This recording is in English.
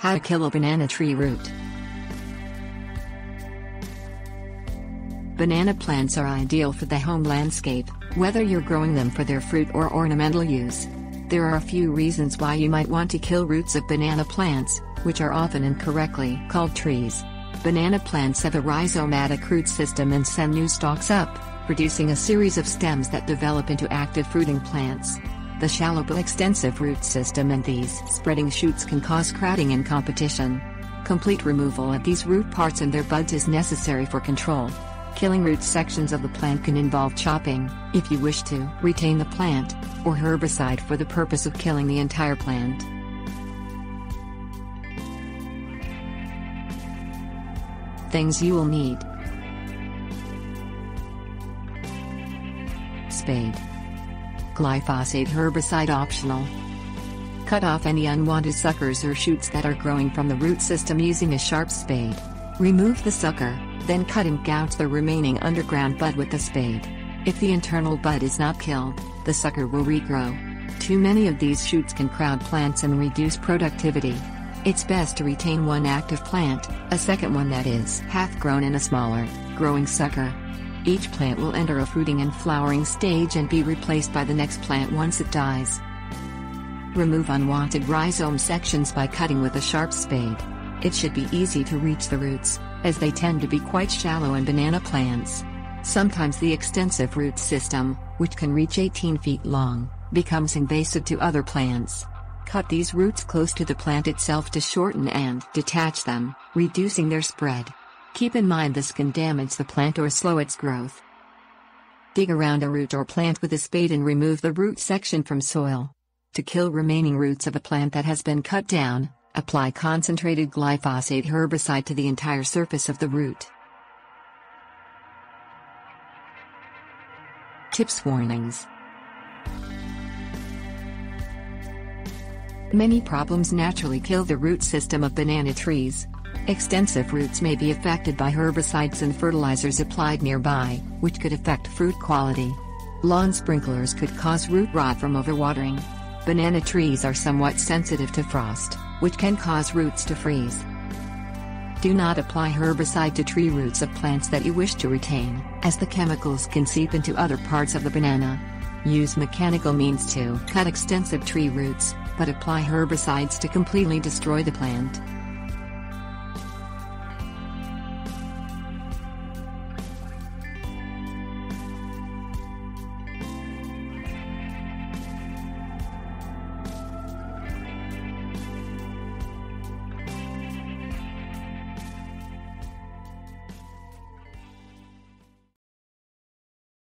How to kill a banana tree root. Banana plants are ideal for the home landscape, whether you're growing them for their fruit or ornamental use. There are a few reasons why you might want to kill roots of banana plants, which are often incorrectly called trees. Banana plants have a rhizomatic root system and send new stalks up, producing a series of stems that develop into active fruiting plants. The shallow but extensive root system and these spreading shoots can cause crowding and competition. Complete removal of these root parts and their buds is necessary for control. Killing root sections of the plant can involve chopping, if you wish to retain the plant, or herbicide for the purpose of killing the entire plant. Things you will need: spade. Glyphosate herbicide optional. Cut off any unwanted suckers or shoots that are growing from the root system using a sharp spade. Remove the sucker, then cut and gouge the remaining underground bud with the spade. If the internal bud is not killed, the sucker will regrow. Too many of these shoots can crowd plants and reduce productivity. It's best to retain one active plant, a second one that is half-grown and a smaller, growing sucker. Each plant will enter a fruiting and flowering stage and be replaced by the next plant once it dies. Remove unwanted rhizome sections by cutting with a sharp spade. It should be easy to reach the roots, as they tend to be quite shallow in banana plants. Sometimes the extensive root system, which can reach 18 feet long, becomes invasive to other plants. Cut these roots close to the plant itself to shorten and detach them, reducing their spread. Keep in mind this can damage the plant or slow its growth. Dig around a root or plant with a spade and remove the root section from soil. To kill remaining roots of a plant that has been cut down, apply concentrated glyphosate herbicide to the entire surface of the root. Tips: warnings. Many problems naturally kill the root system of banana trees. Extensive roots may be affected by herbicides and fertilizers applied nearby, which could affect fruit quality. Lawn sprinklers could cause root rot from overwatering. Banana trees are somewhat sensitive to frost, which can cause roots to freeze. Do not apply herbicide to tree roots of plants that you wish to retain, as the chemicals can seep into other parts of the banana. Use mechanical means to cut extensive tree roots, but apply herbicides to completely destroy the plant.